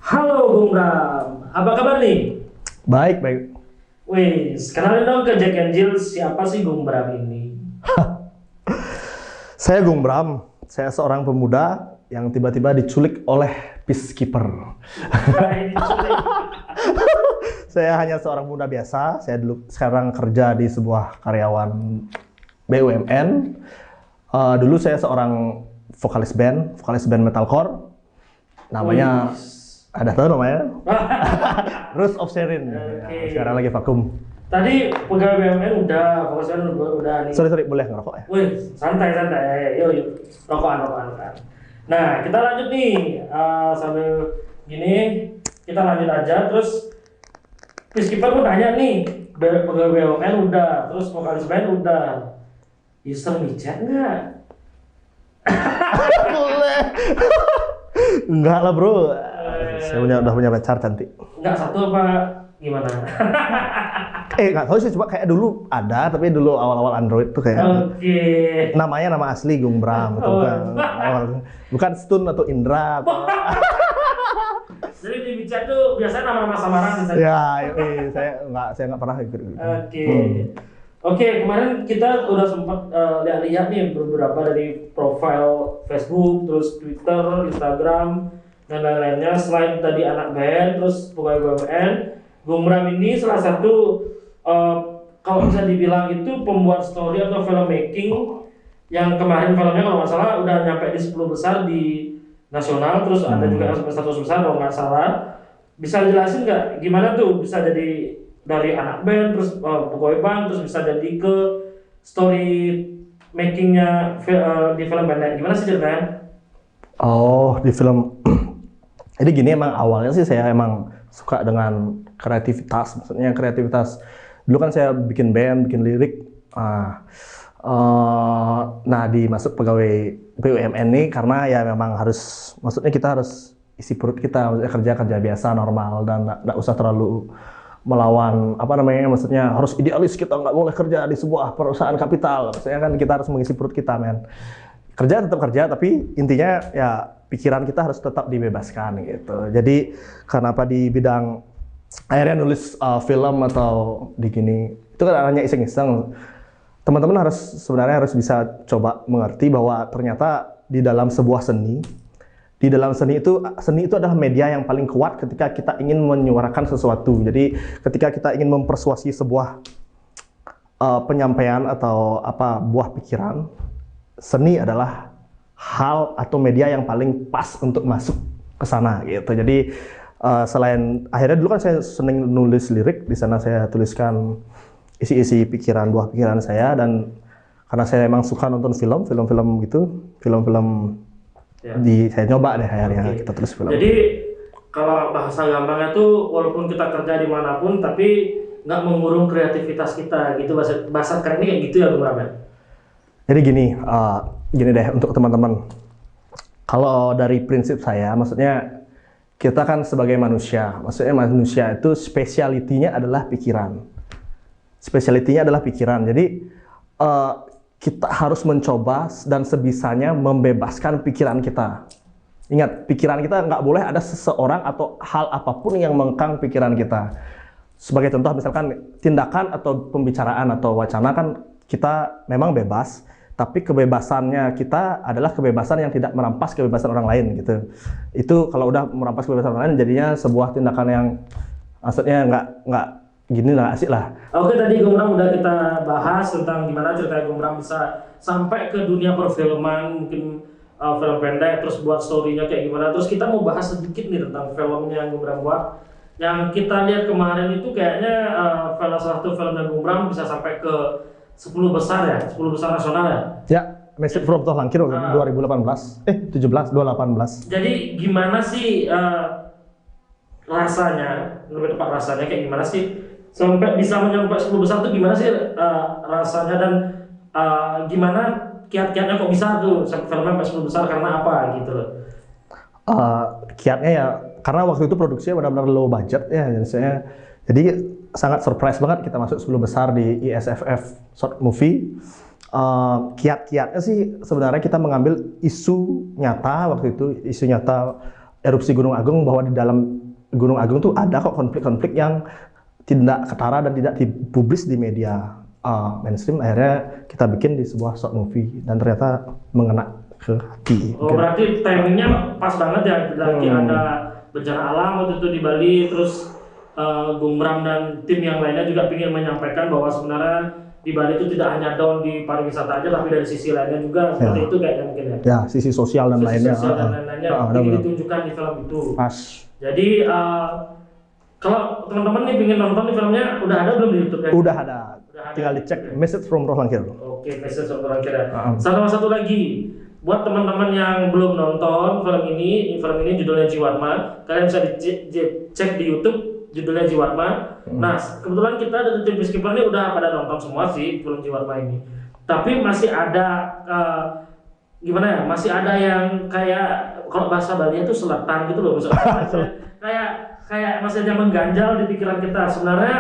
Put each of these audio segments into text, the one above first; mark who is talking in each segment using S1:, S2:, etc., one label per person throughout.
S1: Halo Bung Bram, apa kabar nih?
S2: Baik, baik.
S1: Wih, kenalin dong ke Jack and Jill, siapa sih Bung Bram ini?
S2: Saya Gung Bram. Saya seorang pemuda yang tiba-tiba diculik oleh peacekeeper.
S1: Ini cuy.
S2: Saya hanya seorang pemuda biasa. Saya dulu sekarang kerja di sebuah karyawan BUMN. Dulu saya seorang vokalis band metalcore. Namanya, ada tahu namanya? Rose of Sharon.
S1: Oke.
S2: Sekarang lagi vakum.
S1: Tadi pegawai BUMN udah, fokusnya udah nih.
S2: Sorry, boleh ngerokok ya?
S1: Wih, santai, yuk, rokokan. Nah, kita lanjut nih, sambil gini, kita lanjut aja, terus Peacekeeper pun nanya nih, pegawai BUMN udah, terus vokalis band udah, user micet nggak?
S2: Boleh. Enggak lah bro. Saya udah punya pacar cantik.
S1: Nggak satu apa gimana?
S2: Nggak tahu sih, coba kayak dulu ada, tapi dulu awal-awal Android tuh kayak
S1: Oke.
S2: namanya nama asli Gung Bram, itu bukan Stun atau Indra.
S1: Jadi di micet tuh biasanya nama-nama samaran di sana.
S2: Ya, saya nggak pernah ikut.
S1: Oke. Oke, kemarin kita udah sempat lihat-lihat nih beberapa dari profil Facebook, terus Twitter, Instagram, dan lain-lainnya. Selain tadi anak band, terus pegawai BUMN, Bung Bram ini salah satu kalau bisa dibilang itu pembuat story atau filmmaking yang kemarin filmnya kalau nggak salah udah nyampe di 10 besar di nasional, terus ada juga yang sampai 100 besar kalau nggak salah. Bisa jelasin nggak gimana tuh bisa jadi dari anak band terus pegawai bank terus bisa jadi ke story makingnya di film pendek, gimana sih ceritanya?
S2: Oh, di film. Jadi gini, emang awalnya sih saya emang suka dengan kreativitas, maksudnya kreativitas. Dulu kan saya bikin band, bikin lirik. Nah, masuk pegawai BUMN ini karena ya memang harus, maksudnya kita harus isi perut kita, maksudnya kerja biasa normal dan nggak usah terlalu melawan maksudnya harus idealis, kita nggak boleh kerja di sebuah perusahaan kapital, maksudnya kan kita harus mengisi perut kita, men. Kerja tetap kerja, tapi intinya ya pikiran kita harus tetap dibebaskan gitu. Jadi kenapa di bidang akhirnya nulis film atau di gini, itu kan hanya iseng-iseng. Teman-teman sebenarnya harus bisa coba mengerti bahwa ternyata di dalam sebuah seni itu adalah media yang paling kuat ketika kita ingin menyuarakan sesuatu. Jadi ketika kita ingin mempersuasi sebuah penyampaian atau buah pikiran, seni adalah hal atau media yang paling pas untuk masuk ke sana gitu. Jadi selain akhirnya dulu kan saya seneng nulis lirik, di sana saya tuliskan isi-isi buah pikiran saya, dan karena saya emang suka nonton film gitu, film-film
S1: Ya.
S2: saya nyoba deh akhirnya kita tulis film.
S1: Jadi kalau bahasa gampangnya tuh walaupun kita kerja dimanapun tapi nggak mengurung kreativitas kita gitu, bahasa kerennya kayak gitu ya Bung Bram.
S2: Jadi gini deh untuk teman-teman. Kalau dari prinsip saya, maksudnya kita kan sebagai manusia, maksudnya manusia itu spesialitinya adalah pikiran. Jadi kita harus mencoba dan sebisanya membebaskan pikiran kita. Ingat, pikiran kita nggak boleh ada seseorang atau hal apapun yang mengekang pikiran kita. Sebagai contoh, misalkan tindakan atau pembicaraan atau wacana kan kita memang bebas, tapi kebebasannya kita adalah kebebasan yang tidak merampas kebebasan orang lain gitu. Itu kalau udah merampas kebebasan orang lain jadinya sebuah tindakan yang maksudnya nggak gini lah, asik lah.
S1: Oke, tadi Bung Bram udah kita bahas tentang gimana ceritanya Bung Bram bisa sampai ke dunia perfilman, mungkin film pendek, terus buat story-nya kayak gimana. Terus kita mau bahas sedikit nih tentang filmnya yang Bung Bram buat. Yang kita lihat kemarin itu kayaknya salah satu filmnya Bung Bram bisa sampai ke 10 besar ya, 10 besar nasional ya.
S2: Ya, Message from Tohlangkir 2018, 2018.
S1: Jadi gimana sih rasanya, lebih tepat rasanya kayak gimana sih sampai bisa menyampai 10 besar tuh gimana sih rasanya, dan gimana kiat-kiatnya kok bisa tuh sampai filmnya sampai 10 besar karena apa gitu loh.
S2: Kiatnya ya karena waktu itu produksinya benar-benar low budget ya, jadi sangat surprise banget kita masuk 10 besar di ISFF Short Movie. Kiat-kiatnya sih sebenarnya kita mengambil isu nyata waktu itu, isu nyata erupsi Gunung Agung, bahwa di dalam Gunung Agung tuh ada kok konflik-konflik yang tidak ketara dan tidak dipublis di media mainstream. Akhirnya kita bikin di sebuah short movie dan ternyata mengena ke hati.
S1: Oh, berarti timingnya pas banget ya, lagi ada bencana alam waktu itu di Bali, terus Bung Bram dan tim yang lainnya juga ingin menyampaikan bahwa sebenarnya di Bali itu tidak hanya down di pariwisata aja, tapi dari sisi lainnya juga seperti itu kayaknya mungkin ya.
S2: Ya, sisi sosial dan lainnya.
S1: Sosial dan lain-lainnya ingin ditunjukkan di film itu.
S2: Pas.
S1: Jadi kalau teman-teman nih ingin nonton di filmnya, udah ada belum di YouTube ya?
S2: Udah ada. Tinggal dicek Message from Rohlangkir.
S1: Oke, Message from Rohlangkir ya. Satu lagi, buat teman-teman yang belum nonton film ini judulnya Jiwatma, kalian bisa cek di YouTube. Judulnya Jiwatma. Nah, kebetulan kita dari tim Peacekeeper ini udah pada nonton semua sih film Jiwatma ini. Tapi masih ada gimana ya? Masih ada yang kayak kalau bahasa Bali itu selatan gitu loh, kayak masih ada yang mengganjal di pikiran kita. Sebenarnya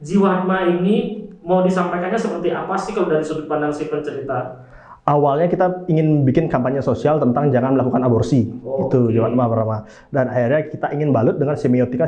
S1: Jiwatma ini mau disampaikannya seperti apa sih kalau dari sudut pandang si pencerita? Awalnya kita ingin bikin kampanye sosial tentang jangan melakukan aborsi, itu Jiwatma pertama. Dan akhirnya kita ingin balut dengan semiotika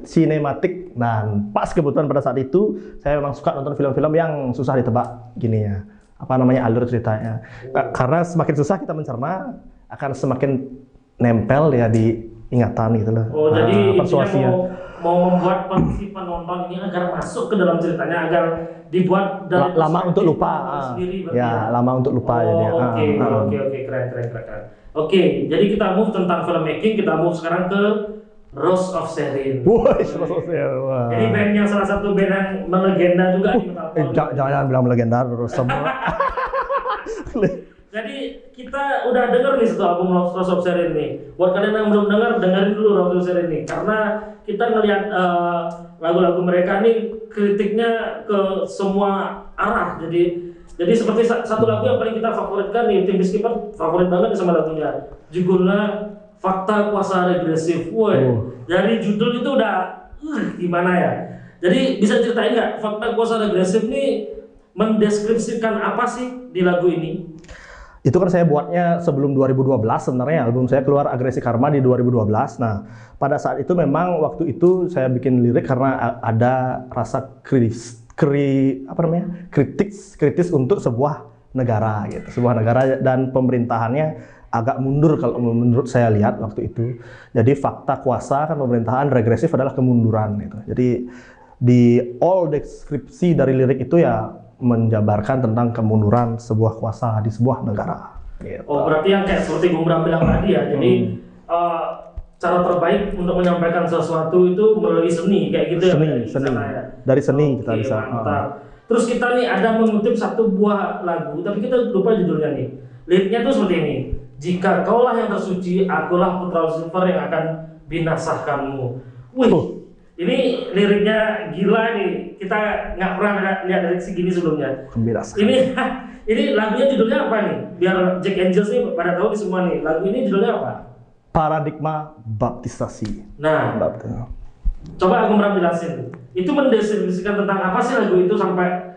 S1: sinematik. Dan pas kebetulan pada saat itu saya memang suka nonton film-film yang susah ditebak gini ya, apa namanya, alur ceritanya. Karena semakin susah kita mencerna, akan semakin nempel ya di ingatan gitu loh. Oh, jadi persuasinya mau membuat si penonton ini agar masuk ke dalam ceritanya, agar dibuat dari
S2: lama untuk lupa
S1: sendiri,
S2: ya, lama untuk lupa.
S1: Oke, keren. Oke, jadi kita move tentang filmmaking, kita move sekarang ke Rose of Serin.
S2: Rose of Serin.
S1: Jadi band yang salah satu band yang melegenda juga di metalcore.
S2: Jangan bilang melegenda terus semua.
S1: Jadi kita udah denger nih satu album Rose of Serin nih. Buat kalian yang belum dengar, dengerin dulu Rose of Serin nih, karena kita ngelihat lagu-lagu mereka nih kritiknya ke semua arah. Jadi seperti satu lagu yang paling kita favoritkan nih, tim Peacekeeper favorit banget sama lagunya. Judulnya Fakta Kuasa Regresif. Woi, dari judul itu udah gimana ya? Jadi bisa ceritain nggak Fakta Kuasa Regresif nih mendeskripsikan apa sih di lagu ini?
S2: Itu kan saya buatnya sebelum 2012 sebenarnya, album saya keluar Agresi Karma di 2012. Nah, pada saat itu memang waktu itu saya bikin lirik karena ada rasa kritis untuk sebuah negara gitu. Sebuah negara dan pemerintahannya agak mundur kalau menurut saya lihat waktu itu. Jadi fakta kuasa kan pemerintahan, regresif adalah kemunduran gitu. Jadi di all deskripsi dari lirik itu ya menjabarkan tentang kemunduran sebuah kuasa di sebuah negara. Gitu.
S1: Oh, berarti yang kayak seperti Bung Bram bilang tadi ya. Jadi cara terbaik untuk menyampaikan sesuatu itu melalui seni, kayak gitu ya.
S2: Seni. Dari seni kita bisa.
S1: Mantap. Terus kita nih ada mengutip satu buah lagu, tapi kita lupa judulnya nih. Liriknya tuh seperti ini. Jika kaulah yang tersuci, akulah putra Lucifer yang akan binasakanmu. Wih. Ini liriknya gila nih, kita nggak pernah lihat lirik segini sebelumnya. Ini lagunya judulnya apa nih? Biar Jack Angels nih pada tahu di semua nih. Lagu ini judulnya apa?
S2: Paradigma Baptisasi.
S1: Nah, coba aku jelasin. Itu mendeskripsikan tentang apa sih lagu itu sampai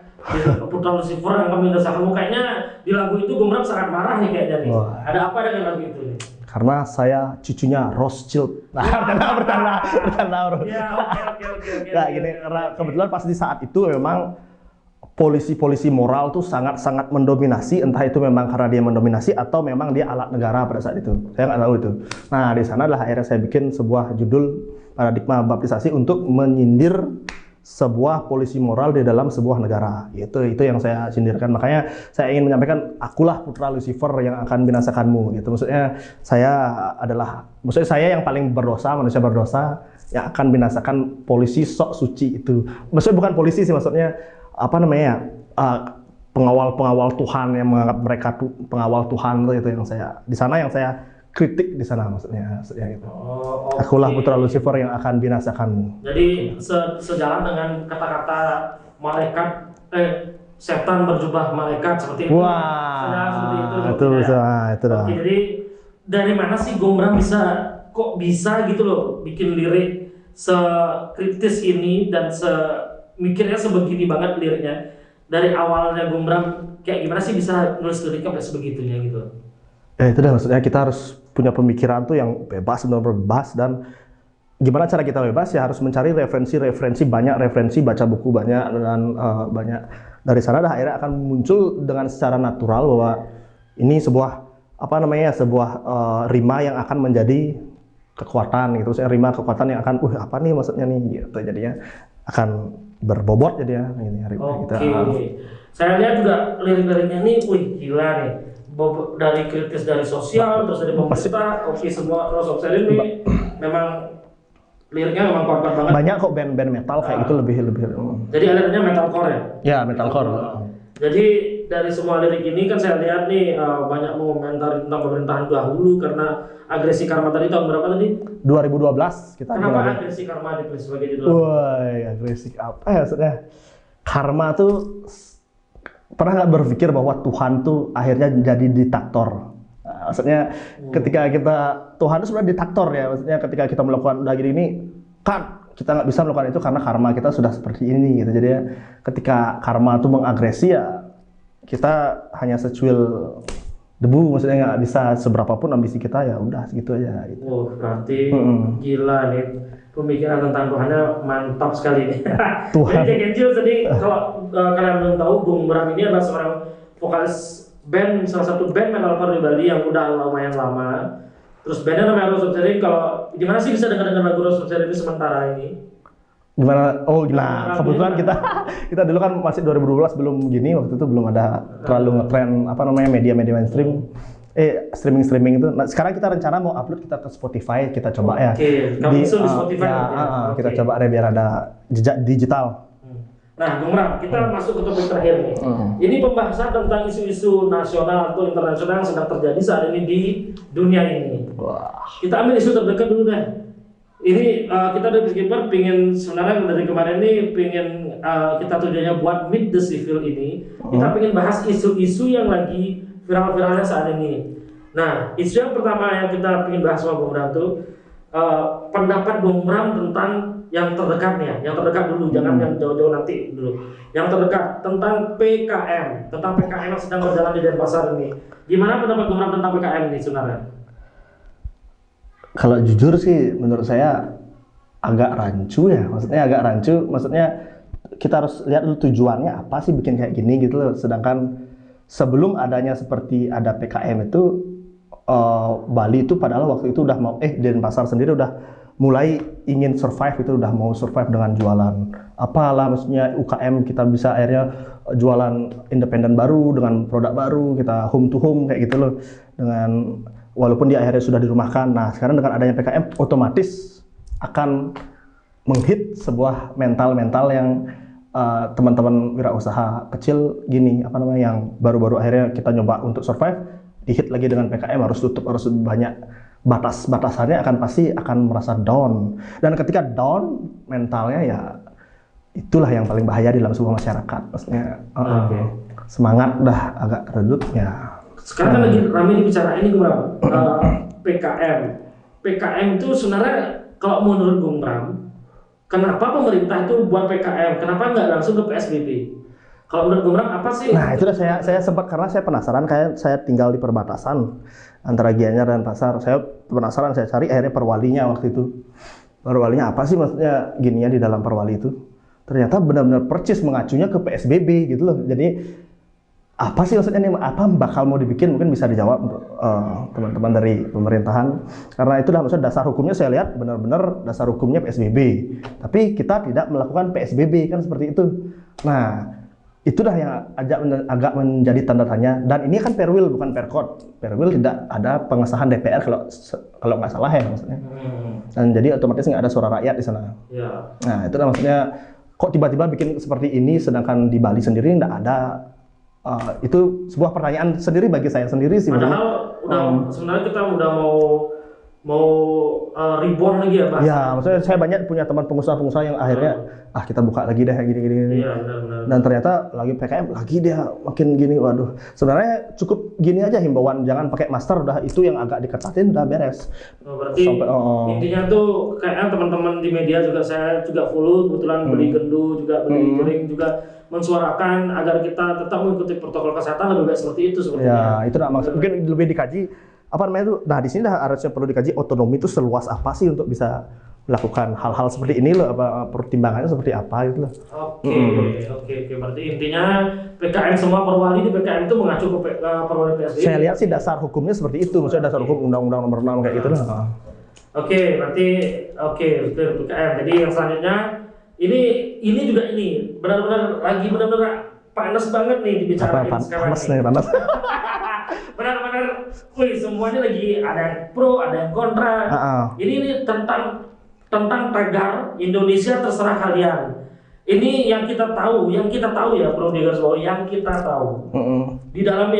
S1: putra Lucifer yang kami dasarmu? Kayaknya di lagu itu Bung sangat marah nih kayaknya nih. Ada apa dengan lagu itu nih?
S2: Karena saya cucunya Rothschild. Nah, bercanda.
S1: Ya, oke.
S2: Nah, gini, karena kebetulan pas di saat itu memang polisi moral tuh sangat mendominasi, entah itu memang karena dia mendominasi atau memang dia alat negara pada saat itu. Saya nggak tahu itu. Nah, di sana lah akhirnya saya bikin sebuah judul Paradigma Baptisasi untuk menyindir sebuah polisi moral di dalam sebuah negara. Itu yang saya sindirkan. Makanya saya ingin menyampaikan akulah putra Lucifer yang akan binasakanmu gitu. Maksudnya saya yang paling berdosa, manusia berdosa yang akan binasakan polisi sok suci itu. Maksudnya bukan polisi sih, maksudnya apa namanya? Pengawal Tuhan yang menganggap mereka pengawal Tuhan itu yang saya di sana yang saya kritik di sana maksudnya gitu. Okay. Akulah putra Lucifer yang akan binasakan.
S1: Jadi sejalan dengan kata-kata malaikat, setan berjubah malaikat seperti itu.
S2: Wah,
S1: seperti itu.
S2: Itu dah.
S1: Oke, jadi dari mana sih Bung Bram bisa gitu loh bikin lirik sekritis ini dan mikirnya sebegini banget liriknya. Dari awalnya Bung Bram kayak gimana sih bisa nulis liriknya sebegitunya gitu?
S2: Ya itu dah, maksudnya kita harus punya pemikiran tuh yang bebas, benar-benar bebas. Dan gimana cara kita bebas ya harus mencari referensi, banyak referensi, baca buku banyak, dan banyak dari sana akhirnya akan muncul dengan secara natural bahwa ini sebuah sebuah rima yang akan menjadi kekuatan gitu. Saya rima kekuatan yang akan apa nih maksudnya nih gitu, jadinya akan berbobot jadinya ini rima kita.
S1: Saya lihat juga lirik-liriknya nih, gila nih. Dari kritis dari sosial, terus dari pemerintah, semua Rose of Sharing ini memang liriknya memang kuat banget.
S2: Banyak kok band-band metal kayak gitu lebih.
S1: Jadi alirannya metalcore ya?
S2: Ya, metalcore.
S1: Jadi dari semua lirik ini kan saya lihat nih banyak mengomentari tentang pemerintahan dahulu karena agresi karma tadi tahun berapa tadi?
S2: 2012 kita.
S1: Kenapa agresi karma dipilih sebagai judul?
S2: Wah, agresi apa ya maksudnya? Karma tuh pernah nggak berpikir bahwa Tuhan tuh akhirnya jadi diktator? Maksudnya ketika Tuhan itu sebenarnya diktator ya, maksudnya ketika kita melakukan udah gini ini kan kita nggak bisa melakukan itu karena karma kita sudah seperti ini gitu. Jadi ketika karma itu mengagresi ya kita hanya secuil debu, maksudnya nggak bisa seberapapun ambisi kita, ya udah segitu aja gitu.
S1: Berarti gila nih pemikiran tentang Tuhannya mantap sekali nih.
S2: Tuhan.
S1: Jadi Jack Angel tadi kalau kalian belum tahu, Bung Bram ini adalah seorang vokalis band, salah satu band metalcore di Bali yang udah lumayan lama. Terus bandnya namanya Rose of Sharing. Kalau gimana sih bisa dengar lagu Rose of Sharing ini sementara ini?
S2: Gimana? Kebetulan kita dulu kan masih 2012 belum gini, waktu itu belum ada terlalu ngetren media-media mainstream. Streaming itu. Nah, sekarang kita rencana mau upload kita ke Spotify, kita coba ya.
S1: Di Spotify.
S2: Kita coba deh biar ada jejak digital.
S1: Nah, Bung Bram, kita masuk ke topik terakhir nih. Ini pembahasan tentang isu-isu nasional atau internasional yang sedang terjadi saat ini di dunia ini. Kita ambil isu terdekat dulu deh. Ini kita dari Peacekeeper sebenarnya dari kemarin ini kita tujuannya buat Meet the Civil ini. Kita pengen bahas isu-isu yang lagi viral-viralnya saat ini. Nah, isu yang pertama yang kita pengen bahas sama Bung Bram tuh pendapat Bung Bram tentang yang terdekat nih ya, yang terdekat dulu, jangan yang jauh-jauh nanti dulu. Yang terdekat tentang PKM yang sedang berjalan di Denpasar ini. Gimana pendapat Bung Bram tentang PKM ini sebenarnya?
S2: Kalau jujur sih menurut saya agak rancu ya, maksudnya kita harus lihat dulu tujuannya apa sih bikin kayak gini gitu loh. Sedangkan sebelum adanya seperti ada PKM itu Bali itu padahal waktu itu udah mau Denpasar sendiri udah mulai ingin survive, itu udah mau survive dengan jualan apalah, maksudnya UKM kita bisa akhirnya jualan independen baru dengan produk baru, kita home to home kayak gitu loh, dengan walaupun dia akhirnya sudah dirumahkan. Nah sekarang dengan adanya PKM otomatis akan menghit sebuah mental yang teman-teman wirausaha kecil gini yang baru-baru akhirnya kita nyoba untuk survive, dihit lagi dengan PKM, harus tutup, harus banyak batasannya, pasti akan merasa down. Dan ketika down mentalnya ya itulah yang paling bahaya di dalam sebuah masyarakat. Maksudnya semangat udah agak redup ya.
S1: Sekarang kan lagi ramai dibicarain ini Bung Bram, PKM itu sebenarnya kalau menurut Bung Bram, kenapa pemerintah itu buat PKM? Kenapa nggak langsung ke PSBB? Kalau menurut Bung Bram apa sih?
S2: Nah itu saya sempat, karena saya penasaran, kayak saya tinggal di perbatasan antara Gianyar dan Pasar. Saya penasaran, saya cari akhirnya perwalinya waktu itu. Perwalinya apa sih maksudnya gininya di dalam perwali itu? Ternyata benar-benar percis mengacunya ke PSBB gitu loh. Jadi apa sih maksudnya nih, apa bakal mau dibikin, mungkin bisa dijawab untuk teman-teman dari pemerintahan. Karena itu maksudnya dasar hukumnya saya lihat benar-benar dasar hukumnya PSBB. Tapi kita tidak melakukan PSBB kan seperti itu. Nah itulah yang agak menjadi tanda tanya. Dan ini kan perwil bukan perkot. Perwil tidak ada pengesahan DPR kalau nggak salah ya maksudnya. Dan jadi otomatis nggak ada suara rakyat di sana. Nah itulah maksudnya kok tiba-tiba bikin seperti ini, sedangkan di Bali sendiri nggak ada. Itu sebuah pertanyaan sendiri bagi saya sendiri sih.
S1: Padahal sebenarnya kita udah mau reborn lagi ya Pak?
S2: Ya, maksudnya saya banyak punya teman pengusaha-pengusaha yang akhirnya kita buka lagi deh gini.
S1: Iya, benar.
S2: Dan ternyata lagi PKM lagi dia makin gini, waduh. Sebenarnya cukup gini aja himbauan, jangan pakai masker, udah itu yang agak diketatin udah beres.
S1: Berarti intinya tuh kayak teman-teman di media juga, saya juga follow kebetulan beli gendu juga beli jering juga mensuarakan agar kita tetap mengikuti protokol kesehatan lebih baik seperti itu sepertinya.
S2: Ya, itu maksud mungkin lebih dikaji. apa namanya itu. Nah di sini dah harusnya perlu dikaji otonomi itu seluas apa sih untuk bisa melakukan hal-hal seperti ini loh, apa pertimbangannya seperti apa gitu loh.
S1: Oke. Berarti intinya PKM semua perwali di PKM itu mengacu ke perwali PSBB.
S2: Saya lihat sih dasar hukumnya seperti itu, maksudnya dasar hukum Undang-Undang Nomor 6 kayak gitu loh.
S1: Berarti itu PKM. Jadi yang selanjutnya ini juga benar-benar lagi panas banget nih dibicarain sekarang.
S2: Panas.
S1: Benar-benar, semuanya lagi ada yang pro, ada yang kontra. Ini tentang tagar Indonesia terserah kalian. Ini yang kita tahu ya, perlu digarisbawahi, yang kita tahu. Di dalam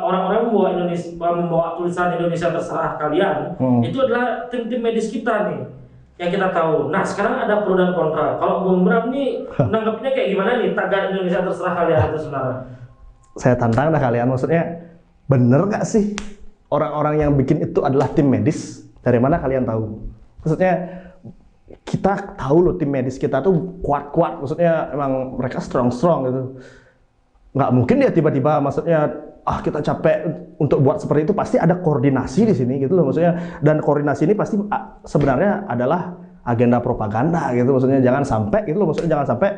S1: orang-orang membawa tulisan Indonesia terserah kalian, itu adalah tim-tim medis kita nih yang kita tahu. Nah sekarang ada pro dan kontra. Kalau Bung Bram nih nanggapnya kayak gimana nih tagar Indonesia terserah kalian itu sebenarnya?
S2: Saya tantang dah kalian, maksudnya bener nggak sih orang-orang yang bikin itu adalah tim medis? Dari mana kalian tahu? Maksudnya kita tahu loh tim medis kita tuh kuat-kuat, maksudnya emang mereka strong gitu. Nggak mungkin dia tiba-tiba, maksudnya kita capek untuk buat seperti itu, pasti ada koordinasi di sini gitu loh, maksudnya. Dan koordinasi ini pasti sebenarnya adalah agenda propaganda gitu, maksudnya jangan sampai gitu loh, maksudnya jangan sampai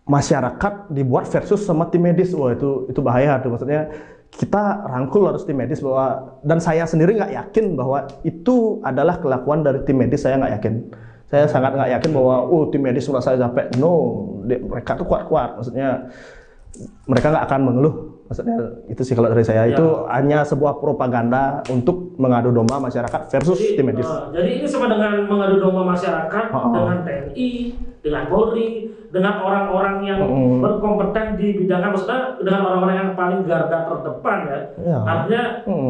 S2: masyarakat dibuat versus sama tim medis. Wah itu bahaya tuh, maksudnya kita rangkul harus tim medis bahwa, dan saya sendiri nggak yakin bahwa itu adalah kelakuan dari tim medis. Saya nggak yakin, saya sangat nggak yakin bahwa tim medis merasa capek. No, mereka tuh kuat-kuat, maksudnya mereka nggak akan mengeluh, maksudnya itu sih kalau dari saya. Itu hanya sebuah propaganda untuk mengadu domba masyarakat versus tim medis.
S1: Jadi ini sama dengan mengadu domba masyarakat dengan TNI, dengan Polri, dengan orang-orang yang berkompeten di bidangnya, maksudnya dengan orang-orang yang paling garda terdepan ya. Artinya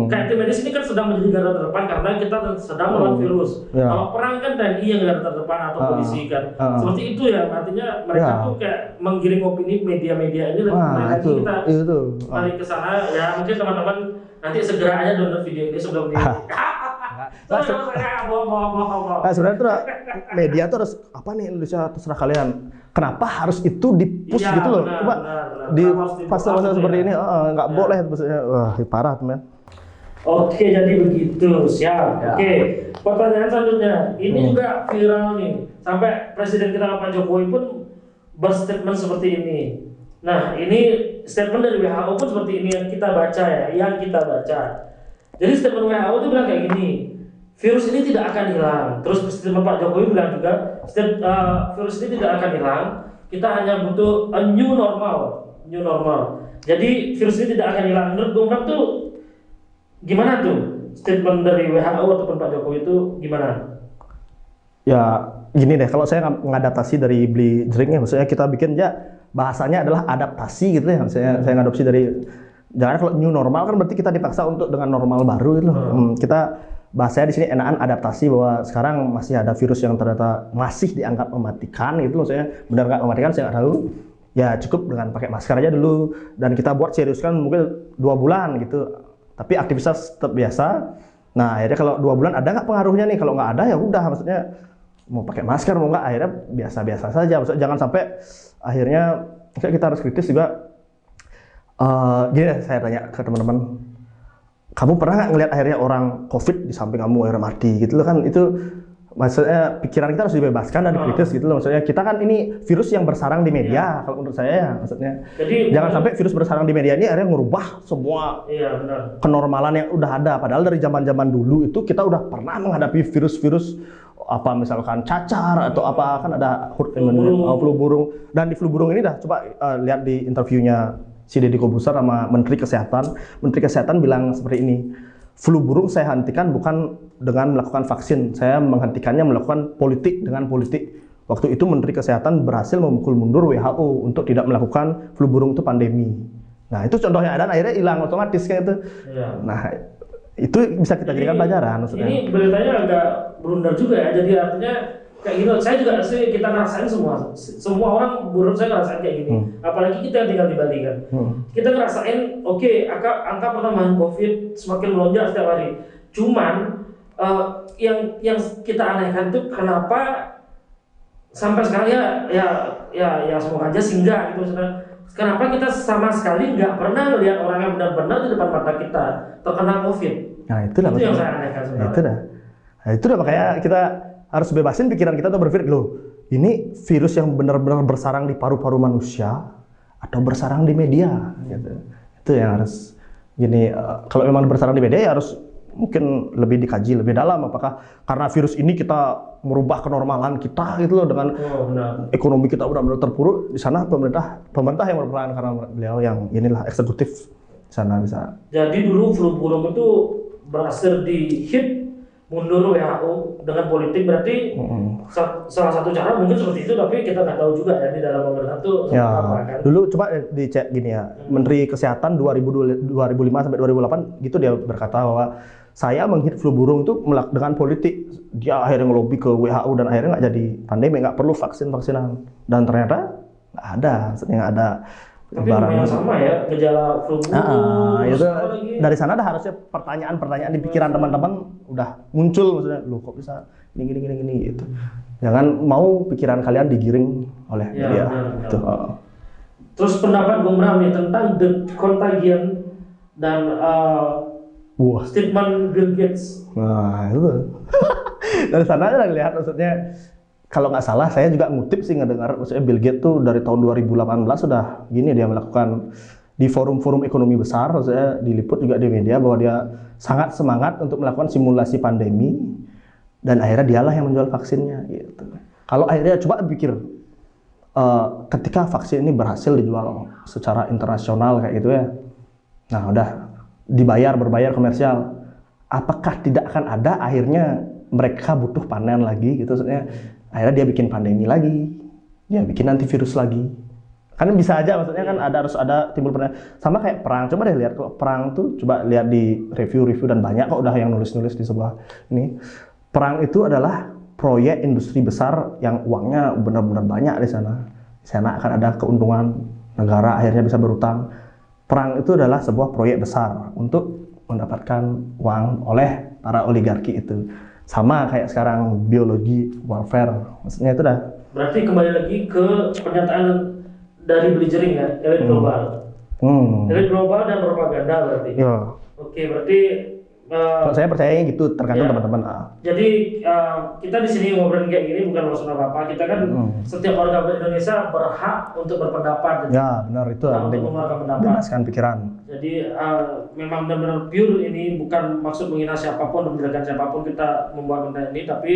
S1: kayak tim medis ini kan sedang menjadi garda terdepan karena kita sedang melawan virus. Kalau perang kan TNI yang garda terdepan atau polisi kan. Seperti itu ya, artinya mereka tuh kayak menggiring opini media-media ini kita balik ke sana ya. Mungkin teman-teman nanti segera aja download video ini sebelum di
S2: sebenarnya tuh media tuh harus apa nih, Indonesia terserah kalian. Kenapa harus itu di-push gitu loh? Coba di fase-fase seperti ini nggak boleh, maksudnya parah teman.
S1: Oke, jadi begitu, siap. Oke, pertanyaan selanjutnya ini juga viral nih, sampai Presiden kita Pak Jokowi pun berstatement seperti ini. Nah ini statement dari WHO pun seperti ini yang kita baca ya, Jadi statement WHO itu bilang kayak gini, virus ini tidak akan hilang. Terus statement Pak Jokowi bilang juga, virus ini tidak akan hilang, kita hanya butuh a new normal. Jadi virus ini tidak akan hilang. Menurut Bung Bram tuh gimana tuh statement dari WHO ataupun Pak Jokowi itu gimana?
S2: Ya gini deh, kalau saya ngadaptasi dari beli drink ya, maksudnya kita bikin bahasanya adalah adaptasi gitu ya. Saya ngadopsi dari, jangan kalau new normal kan berarti kita dipaksa untuk dengan normal baru gitu loh. Kita bahasanya di sini enakan adaptasi, bahwa sekarang masih ada virus yang ternyata masih dianggap mematikan gitu loh. Saya benar nggak mematikan saya nggak tahu. Ya cukup dengan pakai masker aja dulu, dan kita buat serius kan mungkin 2 bulan gitu. Tapi aktivitas tetap biasa. Nah akhirnya kalau 2 bulan ada nggak pengaruhnya nih? Kalau nggak ada ya udah, maksudnya mau pakai masker mau nggak, akhirnya biasa-biasa saja. Maksudnya jangan sampai akhirnya kita harus kritis juga. Gini deh, saya tanya ke teman-teman, kamu pernah nggak ngelihat akhirnya orang COVID di samping kamu akhirnya mati gitu loh kan? Itu maksudnya pikiran kita harus dibebaskan dan dikritis gitu loh. Maksudnya kita kan ini virus yang bersarang di media, kalau menurut saya ya, maksudnya jangan sampai virus bersarang di media ini akhirnya ngerubah semua kenormalan yang udah ada. Padahal dari zaman-zaman dulu itu kita udah pernah menghadapi virus-virus apa misalkan cacar atau apa, kan ada flu burung. Dan di flu burung ini dah coba lihat di interviewnya si Deddy Corbuzier sama Menteri Kesehatan. Menteri Kesehatan bilang seperti ini, flu burung saya hentikan bukan dengan melakukan vaksin, saya menghentikannya melakukan politik dengan politik. Waktu itu Menteri Kesehatan berhasil memukul mundur WHO untuk tidak melakukan flu burung itu pandemi. Nah itu contohnya, dan akhirnya hilang otomatis kayak itu. Nah itu bisa kita jadikan pelajaran. Maksudnya.
S1: Ini beritanya agak blunder juga ya, jadi artinya kayak gitu. Saya juga sih, kita ngerasain semua orang, menurut saya ngerasain kayak gini. Apalagi kita yang tinggal di Bali kan. Kita ngerasain, angka pertambahan COVID semakin melonjak setiap hari. Cuman yang kita anehkan itu kenapa sampai sekarang ya semoga aja singgah gitu. Kenapa kita sama sekali nggak pernah melihat orang yang benar-benar di depan mata kita terkena COVID?
S2: Nah, itulah
S1: Itu yang
S2: betul.
S1: saya anehkan
S2: Nah,
S1: sebenarnya.
S2: itu dah. Nah, itu dah makanya kita harus bebasin pikiran kita untuk berpikir, loh, ini virus yang benar-benar bersarang di paru-paru manusia atau bersarang di media gitu. Itu yang harus gini, kalau memang bersarang di media ya harus mungkin lebih dikaji lebih dalam, apakah karena virus ini kita merubah kenormalan kita gitu loh, dengan
S1: Benar.
S2: ekonomi kita benar-benar terpuruk. Di sana pemerintah yang berperan karena beliau yang inilah eksekutif di sana bisa.
S1: Jadi dulu flu burung itu berhasil di hit mundur WHO dengan politik, berarti salah satu cara mungkin seperti itu, tapi kita nggak tahu juga ya di dalam pemerintahan itu
S2: Ya,
S1: apa kan.
S2: dulu coba dicek gini ya, Menteri Kesehatan 2005 sampai 2008 gitu dia berkata bahwa saya menghit flu burung itu dengan politik. Dia akhirnya ngelobi ke WHO dan akhirnya nggak jadi pandemi, nggak perlu vaksinan. Dan ternyata nggak ada, maksudnya nggak ada
S1: Tapi yang sama ya, gejala flu burung.
S2: itu
S1: terus apa lagi?
S2: dari sana dah harusnya pertanyaan-pertanyaan di pikiran teman-teman udah muncul, maksudnya lu kok bisa gini gitu. Jangan mau pikiran kalian digiring oleh
S1: Ya,
S2: media.
S1: benar.
S2: Gitu.
S1: Terus pendapat Bung Bram nih tentang The Contagion dan
S2: Wah.
S1: statement Bill Gates.
S2: Nah, itu. Dari sana aja lihat, maksudnya kalau nggak salah saya juga ngutip sih ngedengar, maksudnya Bill Gates tuh dari tahun 2018 sudah gini dia melakukan di forum-forum ekonomi besar, maksudnya diliput juga di media bahwa dia sangat semangat untuk melakukan simulasi pandemi dan akhirnya dialah yang menjual vaksinnya gitu. Kalau akhirnya coba pikir ketika vaksin ini berhasil dijual secara internasional kayak gitu ya, nah udah berbayar komersial, apakah tidak akan ada akhirnya mereka butuh panen lagi gitu, maksudnya akhirnya dia bikin pandemi lagi, dia bikin antivirus lagi, kan bisa aja, maksudnya kan harus ada timbul pertanyaan. Sama kayak perang, coba deh lihat kalau perang tuh, coba lihat di review dan banyak kok udah yang nulis di sebelah ini, perang itu adalah proyek industri besar yang uangnya benar-benar banyak di sana. Di sana akan ada keuntungan, negara akhirnya bisa berutang. Perang itu adalah sebuah proyek besar untuk mendapatkan uang oleh para oligarki itu. Sama kayak sekarang biologi warfare, maksudnya itu dah.
S1: Berarti kembali lagi ke pernyataan dari Belichering ya, elit global. Elit global dan propaganda berarti.
S2: Ya.
S1: Oke, berarti
S2: Kalau saya percayanya gitu, tergantung
S1: ya.
S2: teman-teman.
S1: Jadi kita di sini ngobrol kayak gini bukan maksud apa-apa. Kita kan setiap warga Indonesia berhak untuk berpendapat.
S2: Ya, benar itu penting.
S1: Mengeluarkan pendapat.
S2: Bebaskan pikiran.
S1: Jadi memang benar-benar pure, ini bukan maksud menghina siapapun dan menjelekan siapapun kita membuat konten ini, tapi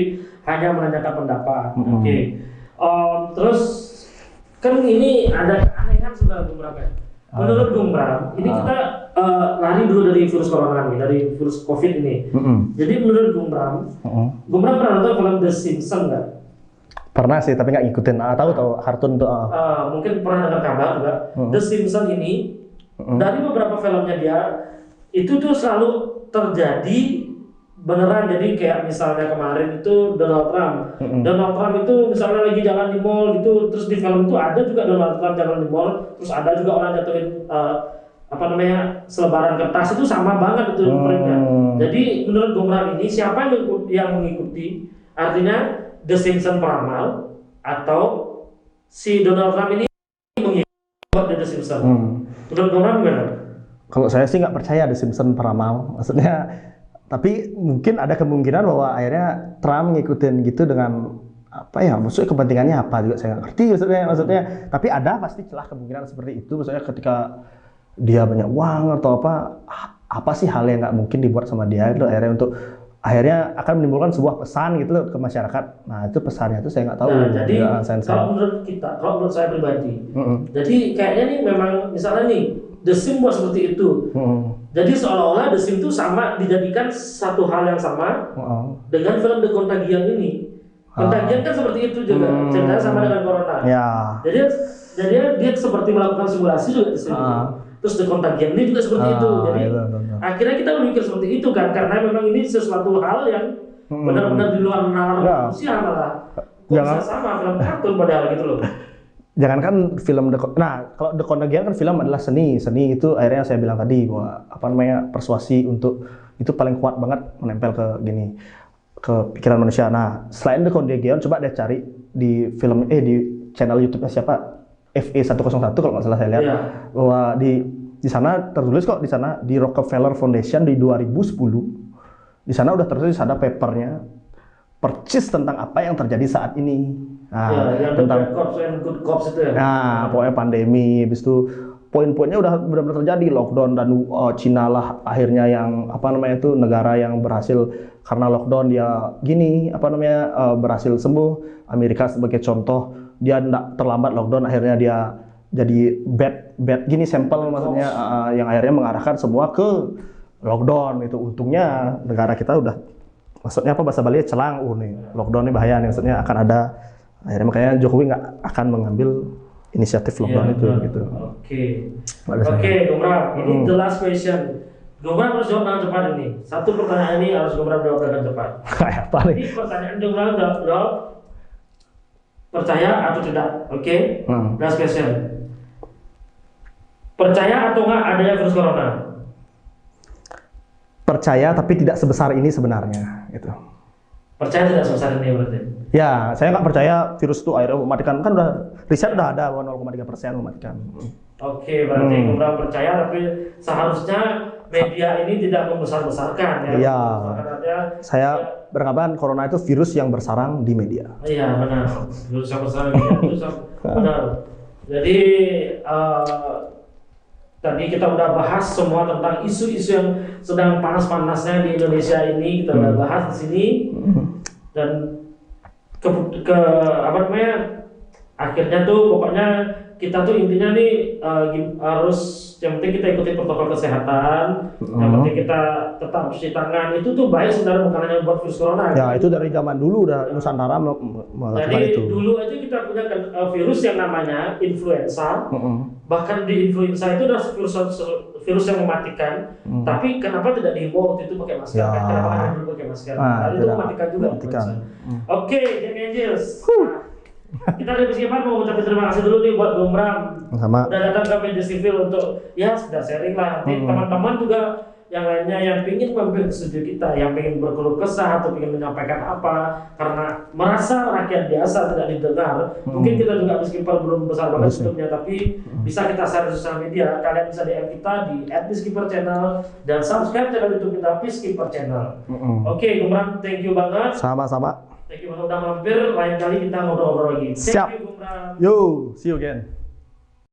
S1: hanya menanyakan pendapat. Oke. Terus kan ini ada keanehan sebenarnya Bung Bram. Menurut Bung Bram, ini kita lari dulu dari virus corona nih, dari virus COVID ini. Jadi menurut Bung Bram, Bung Bram pernah nonton film The Simpsons nggak?
S2: Pernah sih, tapi nggak ngikutin. Tahu kartun tuh.
S1: Mungkin pernah dengar kabar juga. The Simpsons ini dari beberapa filmnya dia itu tuh selalu terjadi beneran. Jadi kayak misalnya kemarin itu Donald Trump. Donald Trump itu misalnya lagi jalan di mall gitu, terus di film itu ada juga Donald Trump jalan di mall, terus ada juga orang jatuhin selebaran kertas, itu sama banget itu printnya. Jadi menurut Bung Bram ini siapa yang mengikuti? Artinya The Simpsons peramal atau si Donald Trump ini mengikuti The Simpsons? Menurut Bung Bram gimana?
S2: Kalau saya sih nggak percaya The Simpsons peramal, maksudnya. Tapi mungkin ada kemungkinan bahwa akhirnya Trump ngikutin gitu dengan apa ya, maksudnya kepentingannya apa juga saya nggak ngerti, maksudnya. Tapi ada pasti celah kemungkinan seperti itu, maksudnya ketika dia banyak uang atau apa sih hal yang nggak mungkin dibuat sama dia itu akhirnya akan menimbulkan sebuah pesan gitu loh ke masyarakat. Nah itu pesannya itu saya nggak tahu.
S1: Nah, jadi kalau menurut saya pribadi, jadi kayaknya nih memang misalnya nih The Sims buat seperti itu. Jadi seolah-olah The Sims itu sama dijadikan satu hal yang sama dengan film The Contagion ini. Contagion kan seperti itu juga, ceritanya sama dengan corona.
S2: Ya.
S1: Jadi dia seperti melakukan simulasi juga di sini. Terus The Contagion ini juga seperti itu. Jadi akhirnya kita berpikir seperti itu kan, karena memang ini sesuatu hal yang benar-benar di luar nalar manusia malah. Kok bisa sama film kartun padahal gitu loh.
S2: Jangankan film kalau The Contagion kan film adalah seni itu akhirnya saya bilang tadi bahwa persuasi untuk itu paling kuat banget menempel ke pikiran manusia. Nah selain The Contagion, coba deh cari di film di channel YouTube-nya siapa, FE101 kalau nggak salah saya lihat, bahwa di sana tertulis kok, di sana di Rockefeller Foundation di 2010 Di sana udah tertulis ada papernya, percis tentang apa yang terjadi saat ini. Nah,
S1: Ya, yang
S2: tentang
S1: bad cops and good cops itu ya.
S2: nah, pokoknya pandemi, habis itu poin-poinnya udah benar-benar terjadi lockdown dan Cina lah akhirnya yang apa namanya itu negara yang berhasil karena lockdown dia gini apa namanya berhasil sembuh. Amerika sebagai contoh dia tidak terlambat lockdown akhirnya dia jadi bad gini sampel maksudnya yang akhirnya mengarahkan semua ke lockdown itu. Untungnya negara kita udah maksudnya apa bahasa Bali celang nih lockdown ini bahaya nih maksudnya akan ada akhirnya makanya Jokowi nggak akan mengambil inisiatif lockdown itu gitu.
S1: Oke, Gomram, ini the last question. Gomram harus jawab dengan cepat ini. Satu pertanyaan ini harus Gomram jawab dengan cepat.
S2: Kayak apa nih?
S1: Ini pertanyaan Gomram jawab percaya atau tidak. Oke? Last question. Percaya atau nggak adanya virus corona?
S2: Percaya tapi tidak sebesar ini sebenarnya gitu.
S1: Percaya tidak sebesar ini berarti?
S2: Ya, saya nggak percaya virus itu akhirnya mematikan. Kan udah riset udah ada bahwa 0,3% mematikan.
S1: Oke, berarti Gomram percaya tapi seharusnya media ini tidak membesar-besarkan ya.
S2: Iya.
S1: Artinya,
S2: Saya beranggapan corona itu virus yang bersarang di media.
S1: iya benar. Virus yang bersarang di media itu benar. Jadi tadi kita udah bahas semua tentang isu-isu yang sedang panas-panasnya di Indonesia ini, kita udah bahas di sini. Dan ke apa namanya? Akhirnya tuh pokoknya kita tuh intinya nih harus yang penting kita ikuti protokol kesehatan, yang penting kita tetap cuci tangan. Itu tuh baik sebenarnya bukan hanya buat virus corona.
S2: Ya, itu dari zaman dulu udah Nusantara melakukan
S1: Jadi
S2: itu.
S1: dulu aja kita punya virus yang namanya influenza. Bahkan di influenza itu udah virus yang mematikan. Tapi kenapa tidak dihimbau waktu itu pakai masker?
S2: Ya.
S1: Kenapa hanya dulu pakai masker?
S2: Nah,
S1: itu mematikan juga. Oke, Jack Angels. Kita dari Peskipar mau ucapin terima kasih dulu nih buat Gomram.
S2: Sama.
S1: Udah datang ke media civil untuk ya sudah sharing lah. Nanti teman-teman juga yang lainnya yang ingin mampir ke studio kita, yang ingin berkeluh kesah atau ingin menyampaikan apa karena merasa rakyat biasa tidak didengar. Mungkin kita juga Peskipar belum besar banget YouTube-nya, tapi bisa kita share di sosial media. Kalian bisa DM kita di @Peskipar_channel dan subscribe channel YouTube kita Peskipar Channel. Oke, Gomram, thank you banget.
S2: Sama-sama.
S1: Thank you banget udah mampir. Lain kali kita ngobrol-ngobrol lagi.
S2: Siap.
S1: Thank you, Gomram.
S2: Yo, see you again.